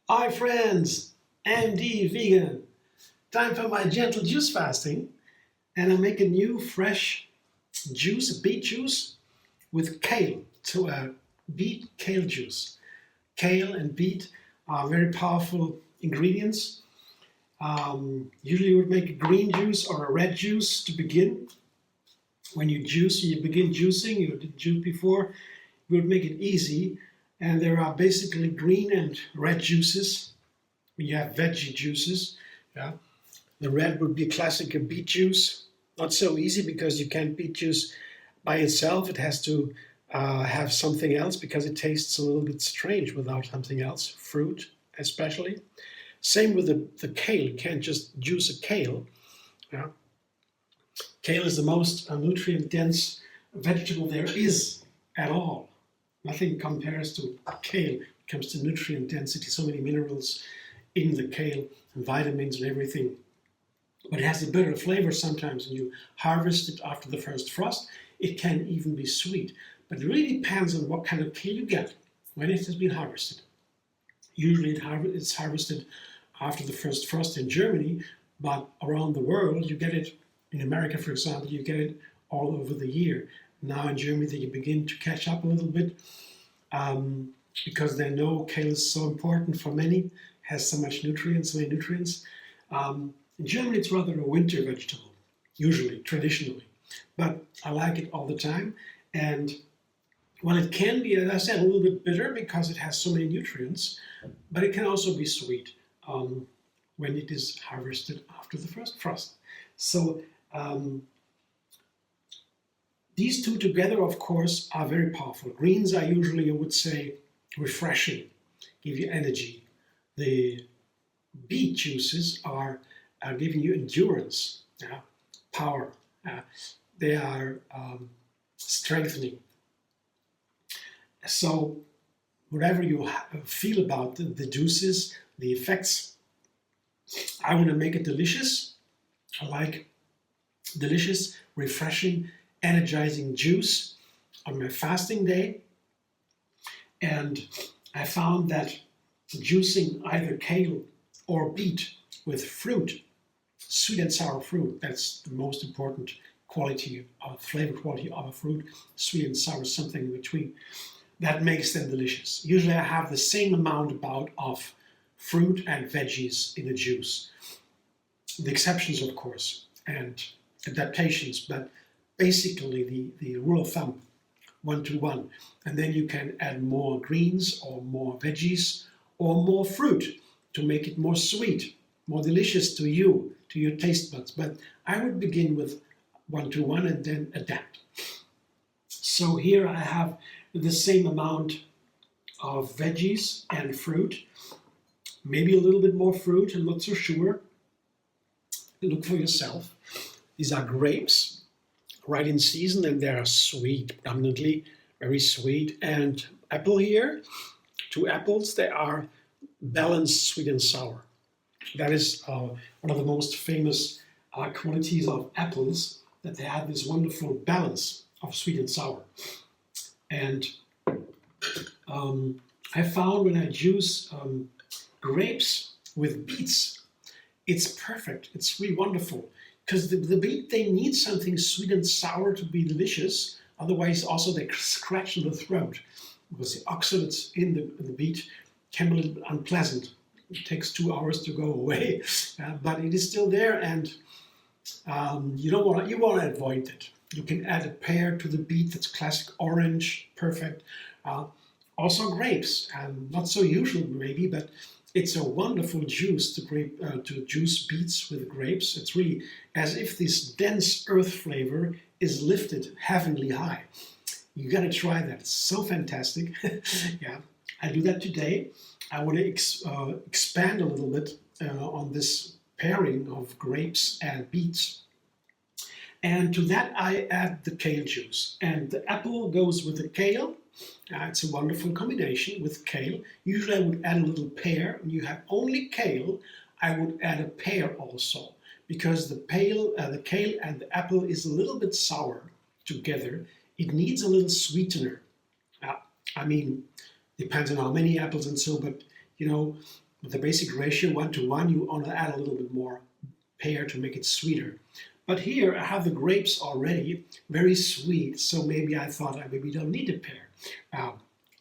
Hi friends, MD Vegan. Time for my gentle juice fasting, and I make a new fresh juice, beet juice with kale. So beet kale juice. Kale and beet are very powerful ingredients. Usually you would make a green juice or a red juice to begin. When you begin juicing, you did juice before, you would make it easy. And there are basically green and red juices. You have veggie juices. Yeah. The red would be a classic beet juice. Not so easy because you can't beet juice by itself. It has to have something else because it tastes a little bit strange without something else, fruit especially. Same with the kale. You can't just juice a kale. Yeah. Kale is the most nutrient-dense vegetable there is at all. Nothing compares to kale when it comes to nutrient density. So many minerals in the kale and vitamins and everything. But it has a bitter flavor sometimes when you harvest it after the first frost. It can even be sweet. But it really depends on what kind of kale you get when it has been harvested. Usually it's harvested after the first frost in Germany, but around the world you get it, in America for example, you get it all over the year. Now in Germany they begin to catch up a little bit because they know kale is so important for many, has so much nutrients, so many nutrients. In Germany it's rather a winter vegetable, usually, traditionally, but I like it all the time. And well, it can be, as I said, a little bit bitter because it has so many nutrients, but it can also be sweet when it is harvested after the first frost. So these two together, of course, are very powerful. Greens are usually, I would say, refreshing, give you energy. The beet juices are giving you endurance, power. They are strengthening. So whatever you feel about the juices, the effects, I want to make it delicious. I like delicious, refreshing, energizing juice on my fasting day. And I found that juicing either kale or beet with fruit, sweet and sour fruit, that's the most important quality, flavor quality of a fruit, sweet and sour, something in between. That makes them delicious. Usually I have the same amount of fruit and veggies in a juice. The exceptions, of course, and adaptations, but basically the rule of thumb, 1-to-1. And then you can add more greens or more veggies or more fruit to make it more sweet, more delicious to you, to your taste buds. But I would begin with 1-to-1 and then adapt. So here I have the same amount of veggies and fruit, maybe a little bit more fruit, I'm not so sure. Look for yourself. These are grapes, right in season, and they are sweet, predominantly very sweet. And apple here, 2 apples, they are balanced sweet and sour. That is one of the most famous qualities of apples, that they have this wonderful balance of sweet and sour. And I found when I juice grapes with beets, it's perfect. It's really wonderful because the beet, they need something sweet and sour to be delicious. Otherwise, also they scratch in the throat because the oxalates in the beet can be a little bit unpleasant. It takes 2 hours to go away, but it is still there, and you want to avoid it. You can add a pear to the beet. That's classic orange, perfect. Also grapes, not so usual maybe, but it's a wonderful juice to juice beets with grapes. It's really as if this dense earth flavor is lifted heavenly high. You gotta try that. It's so fantastic. Yeah, I do that today. I want to expand a little bit on this pairing of grapes and beets. And to that I add the kale juice. And the apple goes with the kale. It's a wonderful combination with kale. Usually I would add a little pear. When you have only kale, I would add a pear also, because the kale and the apple is a little bit sour together. It needs a little sweetener. Uh, I mean, depends on how many apples and so, but you know, with the basic ratio 1 to 1, you want to add a little bit more pear to make it sweeter. But here I have the grapes already, very sweet, so maybe I thought I maybe don't need a pear.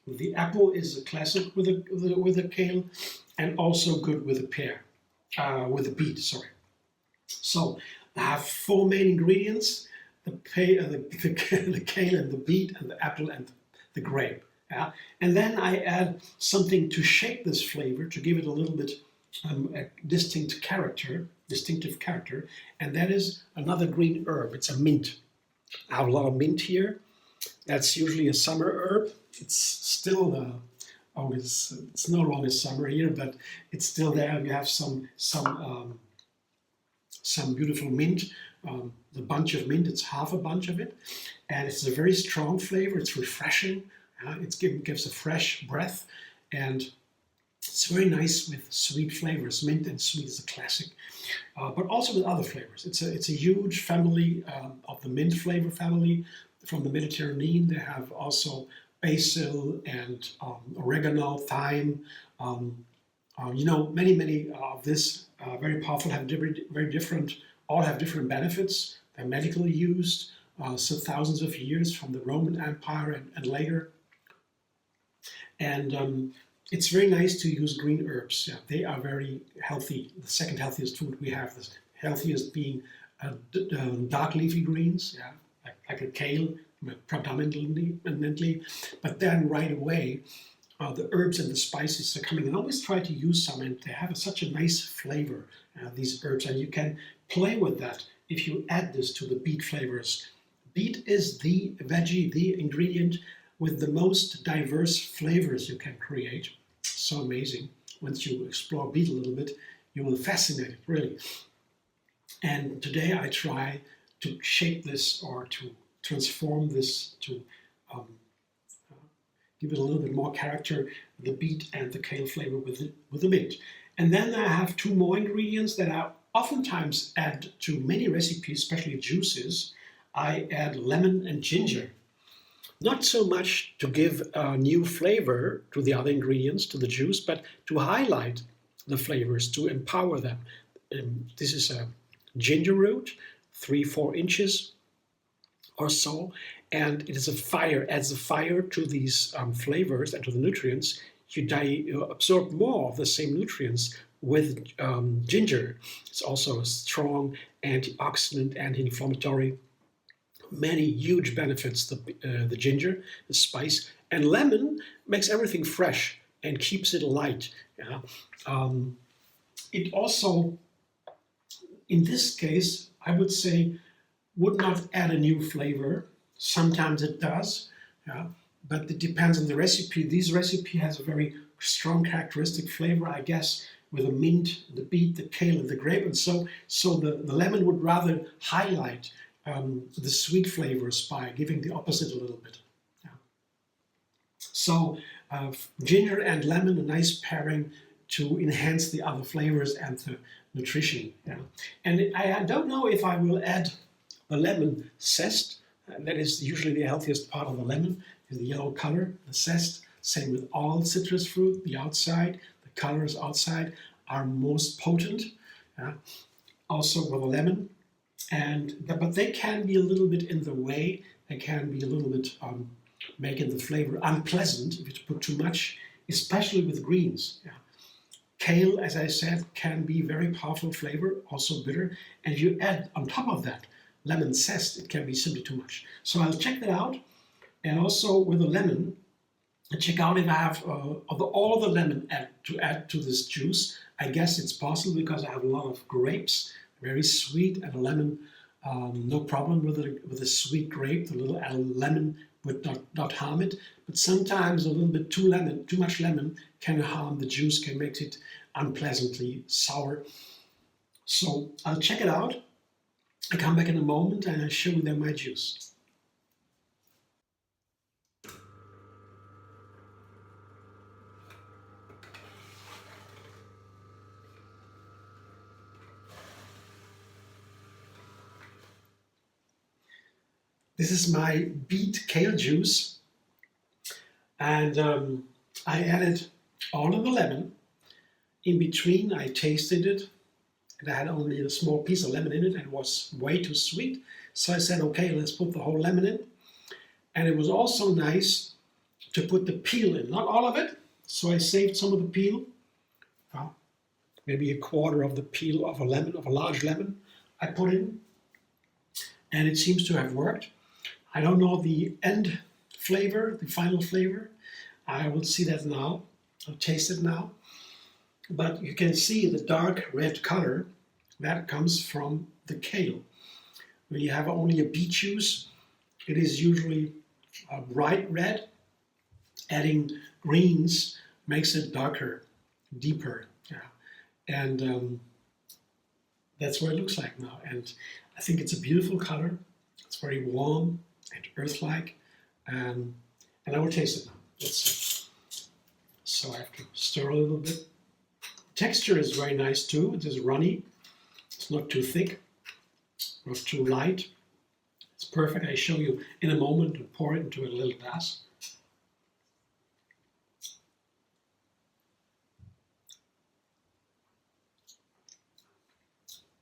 The apple is a classic with a kale, and also good with a pear, with a beet, sorry. So I have 4 main ingredients: the kale and the beet and the apple and the grape. Yeah? And then I add something to shape this flavor, to give it a little bit a distinctive character, and that is another green herb. It's a mint. I have a lot of mint here. That's usually a summer herb. It's still it's no longer summer here, but it's still there. We have some beautiful mint. The bunch of mint, it's half a bunch of it, and it's a very strong flavor. It's refreshing. It gives a fresh breath, and it's very nice with sweet flavors. Mint and sweet is a classic, but also with other flavors. It's a huge family of the mint flavor family from the Mediterranean. They have also basil and oregano, thyme. Many of this very powerful, have very different, all have different benefits. They're medically used, so thousands of years from the Roman Empire and later. And it's very nice to use green herbs. Yeah, they are very healthy. The second healthiest food we have, the healthiest being dark leafy greens, yeah, like a kale, predominantly. But then right away, the herbs and the spices are coming. And always try to use some, and they have such a nice flavor, these herbs. And you can play with that if you add this to the beet flavors. Beet is the veggie, the ingredient with the most diverse flavors you can create. So amazing. Once you explore beet a little bit, you will fascinate it, really. And today I try to shape this, or to transform this, to give it a little bit more character, the beet and the kale flavor with the mint. And then I have 2 more ingredients that I oftentimes add to many recipes, especially juices. I add lemon and ginger. Not so much to give a new flavor to the other ingredients, to the juice, but to highlight the flavors, to empower them. This is a ginger root, 3-4 inches or so, and it is adds a fire to these flavors and to the nutrients. You absorb more of the same nutrients with ginger. It's also a strong antioxidant, anti-inflammatory. Many huge benefits, the ginger, the spice, and lemon makes everything fresh and keeps it light. Yeah? It also, in this case, I would say, would not add a new flavor. Sometimes it does, yeah? But it depends on the recipe. This recipe has a very strong characteristic flavor, I guess, with the mint, the beet, the kale, and the grape, and so the lemon would rather highlight the sweet flavors by giving the opposite a little bit. Yeah. So ginger and lemon, a nice pairing to enhance the other flavors and the nutrition. Yeah. And I don't know if I will add the lemon zest. That is usually the healthiest part of the lemon, is the yellow color, the zest. Same with all citrus fruit, the outside, the colors outside are most potent. Yeah. Also with the lemon. But they can be a little bit in the way. They can be a little bit making the flavor unpleasant if you put too much, especially with greens. Yeah. Kale, as I said, can be very powerful flavor, also bitter. And if you add on top of that lemon zest, it can be simply too much. So I'll check that out. And also with the lemon, I check out if I have all the lemon to add to this juice. I guess it's possible because I have a lot of grapes, very sweet, and a lemon, no problem with a sweet grape. The little lemon would not harm it. But sometimes a little bit too much lemon can harm the juice, can make it unpleasantly sour. So I'll check it out. I come back in a moment and I'll show them my juice. This is my beet kale juice, and I added all of the lemon. In between, I tasted it, and I had only a small piece of lemon in it, and it was way too sweet. So I said, okay, let's put the whole lemon in. And it was also nice to put the peel in, not all of it. So I saved some of the peel, maybe a quarter of the peel of a lemon, of a large lemon, I put in, and it seems to have worked. I don't know the end flavor, the final flavor. I will see that now. I'll taste it now. But you can see the dark red color that comes from the kale. When you have only a beet juice, it is usually a bright red. Adding greens makes it darker, deeper. Yeah. And that's what it looks like now. And I think it's a beautiful color. It's very warm and earth-like. And I will taste it now. Let's see. So I have to stir a little bit. Texture is very nice too. It is runny. It's not too thick, not too light. It's perfect. I show you in a moment to pour it into a little glass.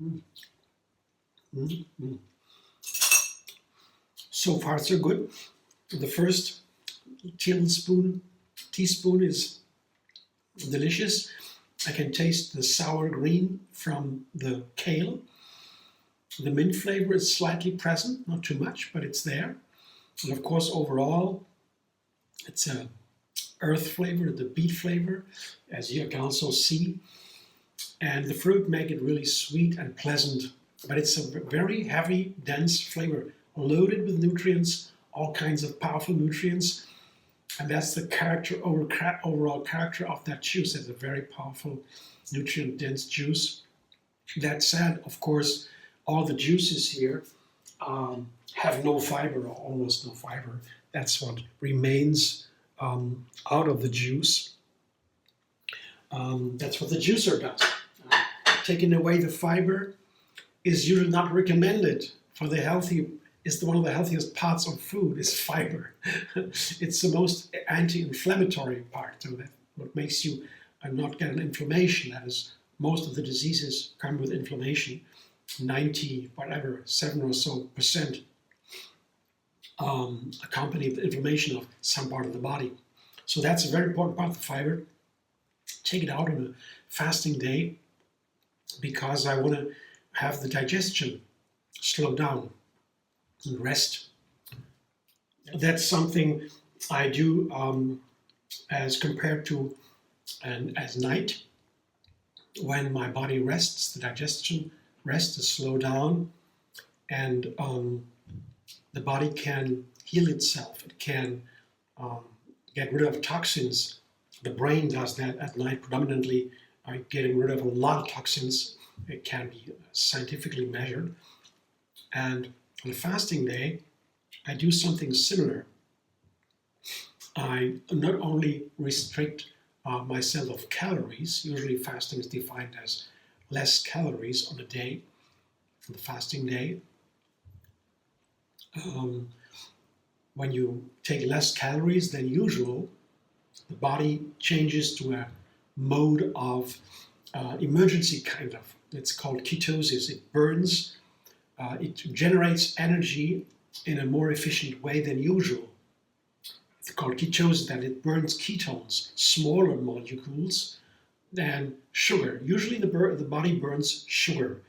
Mm. Mm, mm. So far, so good. The first teaspoon is delicious. I can taste the sour green from the kale. The mint flavor is slightly present, not too much, but it's there. And of course, overall, it's a earth flavor, the beet flavor, as you can also see. And the fruit make it really sweet and pleasant, but it's a very heavy, dense flavor, loaded with nutrients, all kinds of powerful nutrients. And that's the overall character of that juice. It's a very powerful, nutrient-dense juice. That said, of course, all the juices here have no fiber or almost no fiber. That's what remains out of the juice. That's what the juicer does. Taking away the fiber is usually not recommended for the healthy. It's one of the healthiest parts of food is fiber. It's the most anti-inflammatory part. So that what makes you not get an inflammation. That is, most of the diseases come with inflammation. 7 or so percent accompany the inflammation of some part of the body. So that's a very important part of the fiber. Take it out on a fasting day because I want to have the digestion slow down and rest. That's something I do as compared to as night. When my body rests, the digestion rests to slow down, and the body can heal itself. It can get rid of toxins. The brain does that at night predominantly by getting rid of a lot of toxins. It can be scientifically measured. And on a fasting day, I do something similar. I not only restrict myself of calories. Usually fasting is defined as less calories on a day, on the fasting day. When you take less calories than usual, the body changes to a mode of emergency kind of. It's called ketosis. It burns, it generates energy in a more efficient way than usual. It's called ketosis, that it burns ketones, smaller molecules than sugar. Usually the body burns sugar.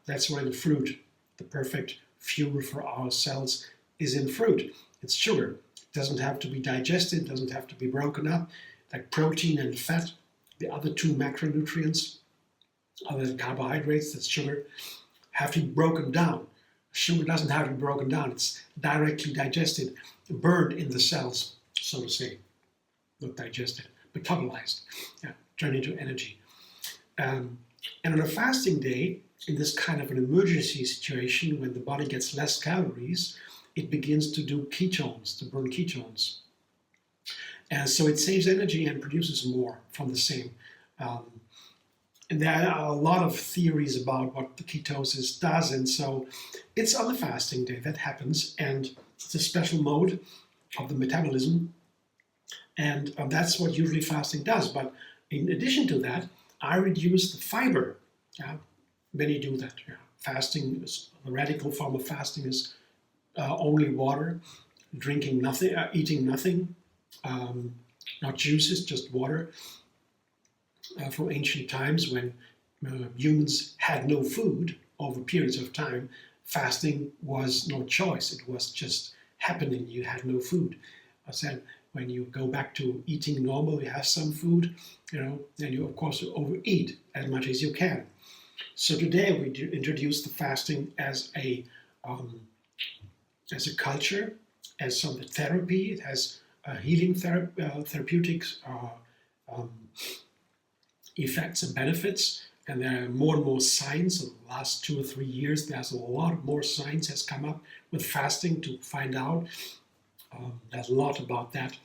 That's why the fruit, the perfect fuel for our cells, is in fruit. It's sugar. It doesn't have to be digested, doesn't have to be broken up. Like protein and fat, the other two macronutrients, other than carbohydrates, that's sugar, have to be broken down. Sugar doesn't have to be broken down. It's directly digested, burned in the cells, so to say. Not digested, metabolized, turned into energy. And on a fasting day, in this kind of an emergency situation, when the body gets less calories, it begins to do ketones, to burn ketones. And so it saves energy and produces more from the same And there are a lot of theories about what the ketosis does. And so it's on the fasting day that happens. And it's a special mode of the metabolism. And that's what usually fasting does. But in addition to that, I reduce the fiber. Yeah? Many do that. Yeah. Fasting, the radical form of fasting is only water, drinking nothing, eating nothing, not juices, just water. From ancient times when humans had no food over periods of time, fasting was no choice. It was just happening. You had no food. I said, when you go back to eating normal, you have some food, then you of course overeat as much as you can. So today we introduce the fasting as a culture, as some therapy. It has healing therapeutics effects and benefits, and there are more and more science. In the last 2 or 3 years, there's a lot more science has come up with fasting to find out. There's a lot about that,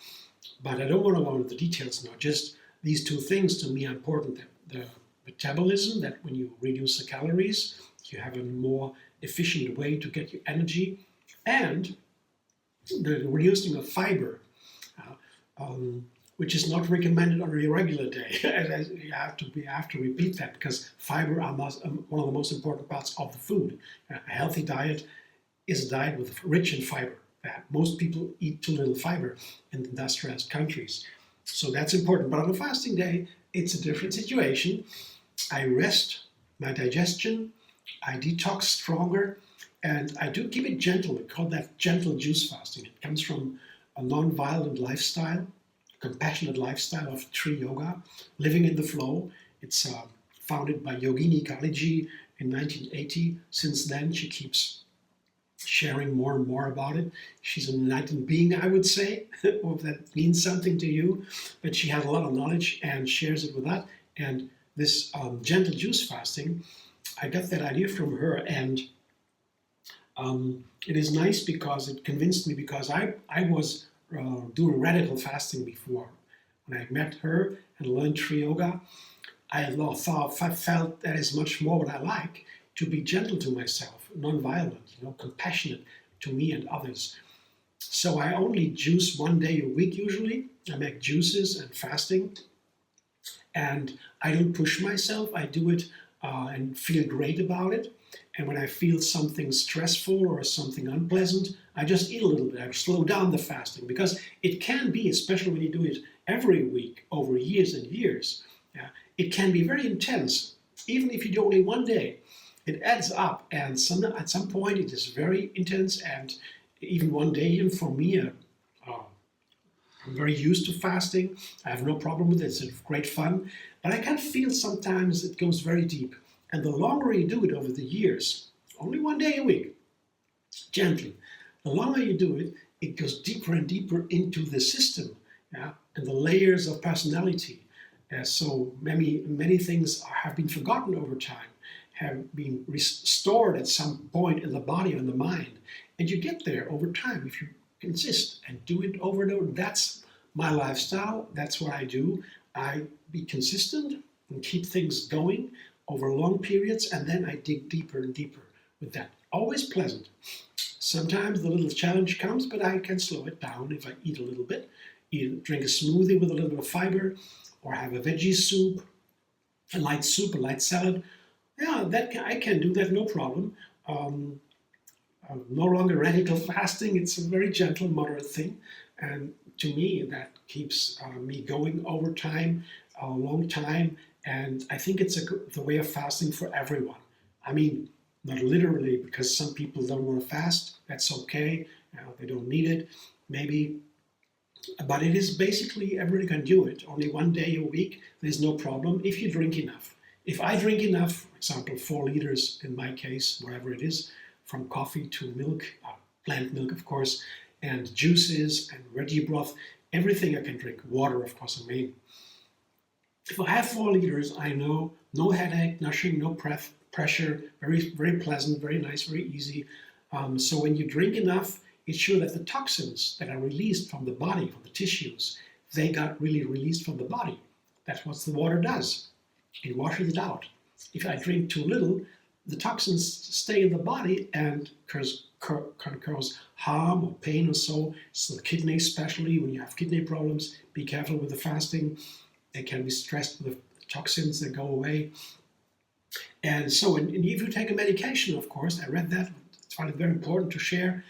but I don't want to go into the details now. Just these two things to me are important. The metabolism, that when you reduce the calories, you have a more efficient way to get your energy, and the reducing of fiber, which is not recommended on a regular day. You have to repeat that, because fiber are one of the most important parts of the food. A healthy diet is a diet rich in fiber. Most people eat too little fiber in industrialized countries. So that's important. But on a fasting day, it's a different situation. I rest my digestion, I detox stronger, and I do keep it gentle. We call that gentle juice fasting. It comes from a non-violent lifestyle, compassionate lifestyle of TriYoga, living in the flow. It's founded by Yogini Kaliji in 1980. Since then, she keeps sharing more and more about it. She's an enlightened being, I would say, if that means something to you, but she has a lot of knowledge and shares it with us. And this gentle juice fasting, I got that idea from her, and it is nice because it convinced me, because I was doing radical fasting before. When I met her and learned TriYoga, I felt that is much more what I like, to be gentle to myself, non-violent, compassionate to me and others. So I only juice 1 day a week usually. I make juices and fasting, and I don't push myself. I do it and feel great about it. And when I feel something stressful or something unpleasant, I just eat a little bit. I slow down the fasting, because it can be, especially when you do it every week over years and years, it can be very intense. Even if you do only 1 day, it adds up, and at some point it is very intense. And even 1 day, even for me, I'm very used to fasting. I have no problem with it. It's great fun. But I can feel sometimes it goes very deep. And the longer you do it over the years, only 1 day a week, gently, the longer you do it, it goes deeper and deeper into the system, and the layers of personality. So many things have been forgotten over time, have been restored at some point in the body and the mind. And you get there over time if you consist and do it over and over. That's my lifestyle. That's what I do. I be consistent and keep things going over long periods, and then I dig deeper and deeper with that. Always pleasant. Sometimes the little challenge comes, but I can slow it down if I eat a little bit. Drink a smoothie with a little bit of fiber, or have a veggie soup, a light salad. Yeah, I can do that, no problem. No longer radical fasting. It's a very gentle, moderate thing. And to me, that keeps me going over time, a long time. And I think it's the way of fasting for everyone. I mean, not literally, because some people don't want to fast. That's okay. They don't need it, maybe. But it is basically, everybody can do it. Only 1 day a week, there's no problem if you drink enough. If I drink enough, for example, 4 liters in my case, whatever it is, from coffee to milk, plant milk, of course, and juices and veggie broth, everything I can drink. Water, of course, I mean. If I have 4 liters, I know no headache, nothing, no pressure, very, very pleasant, very nice, very easy. So when you drink enough, it's sure that the toxins that are released from the body, from the tissues, they got really released from the body. That's what the water does. it washes it out. If I drink too little, the toxins stay in the body and can cause harm or pain or so. So the kidney, especially when you have kidney problems, be careful with the fasting. They can be stressed with the toxins that go away. And so, and if you take a medication, of course, I read that, I find it very important to share.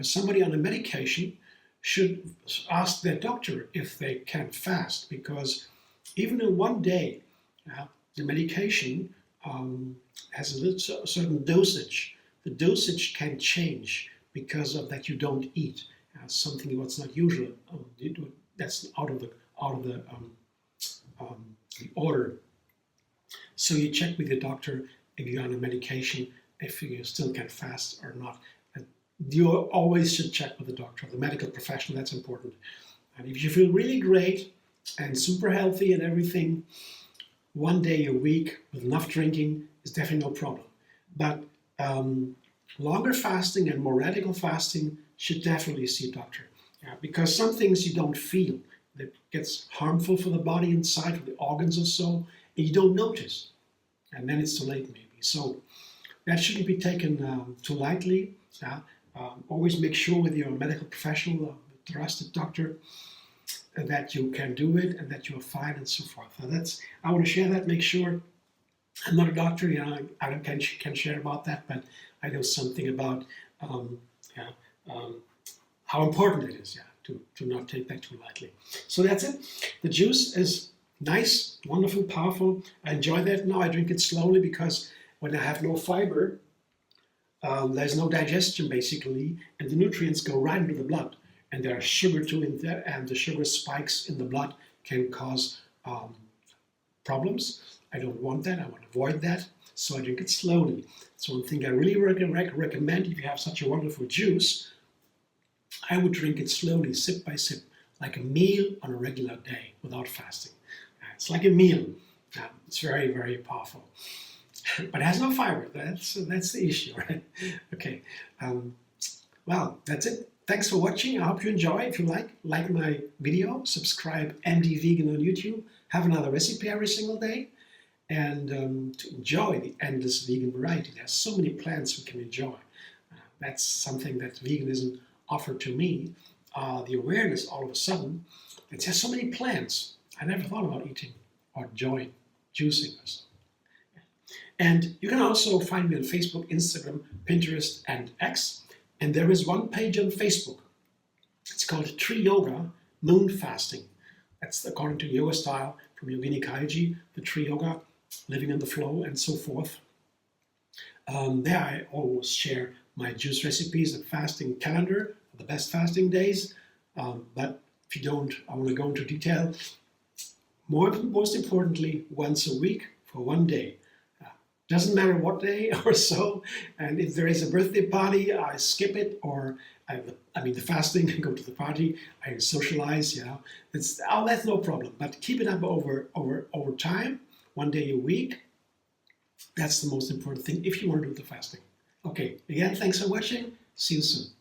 Somebody on a medication should ask their doctor if they can fast, because even in one day, the medication has a certain dosage. The dosage can change because of that you don't eat something what's not usual. That's out of the order. So you check with your doctor if you're on a medication, if you still can fast or not. You always should check with the doctor, the medical professional. That's important. And if you feel really great and super healthy and everything, one day a week with enough drinking is definitely no problem. But longer fasting and more radical fasting should definitely see a doctor. Because some things you don't feel, that gets harmful for the body inside, for the organs or so, and you don't notice. And then it's too late maybe. So that shouldn't be taken too lightly. Always make sure with your medical professional, trusted doctor, that you can do it and that you're fine and so forth. I want to share that, make sure. I'm not a doctor, I can share about that, but I know something about how important it is to not take that too lightly. So that's it. The juice is nice, wonderful, powerful. I enjoy that now. I drink it slowly because when I have no fiber, there's no digestion basically, and the nutrients go right into the blood. And there's sugar too in there, and the sugar spikes in the blood can cause problems. I don't want that. I want to avoid that. So I drink it slowly. So one thing I really recommend, if you have such a wonderful juice, I would drink it slowly, sip by sip, like a meal on a regular day without fasting. It's like a meal. It's very, very powerful. But it has no fiber. That's the issue, right? Okay. Well, that's it. Thanks for watching. I hope you enjoy. If you like my video, subscribe MD Vegan on YouTube. Have another recipe every single day. And to enjoy the endless vegan variety. There's so many plants we can enjoy. That's something that veganism offered to me. The awareness all of a sudden that there's so many plants. I never thought about eating or enjoying juicing or so. And you can also find me on Facebook, Instagram, Pinterest, and X. And there is one page on Facebook. It's called TriYoga Moon Fasting. That's according to yoga style from Yogini Kaliji, the TriYoga, living in the flow, and so forth. There I always share my juice recipes and fasting calendar, the best fasting days. But if you don't, I want to go into detail. Most importantly, once a week for one day. Doesn't matter what day or so, and if there is a birthday party, I skip it, or the fasting, I go to the party, I socialize, that's no problem. But keep it up over time, one day a week. That's the most important thing if you want to do the fasting. Okay, again, thanks for watching. See you soon.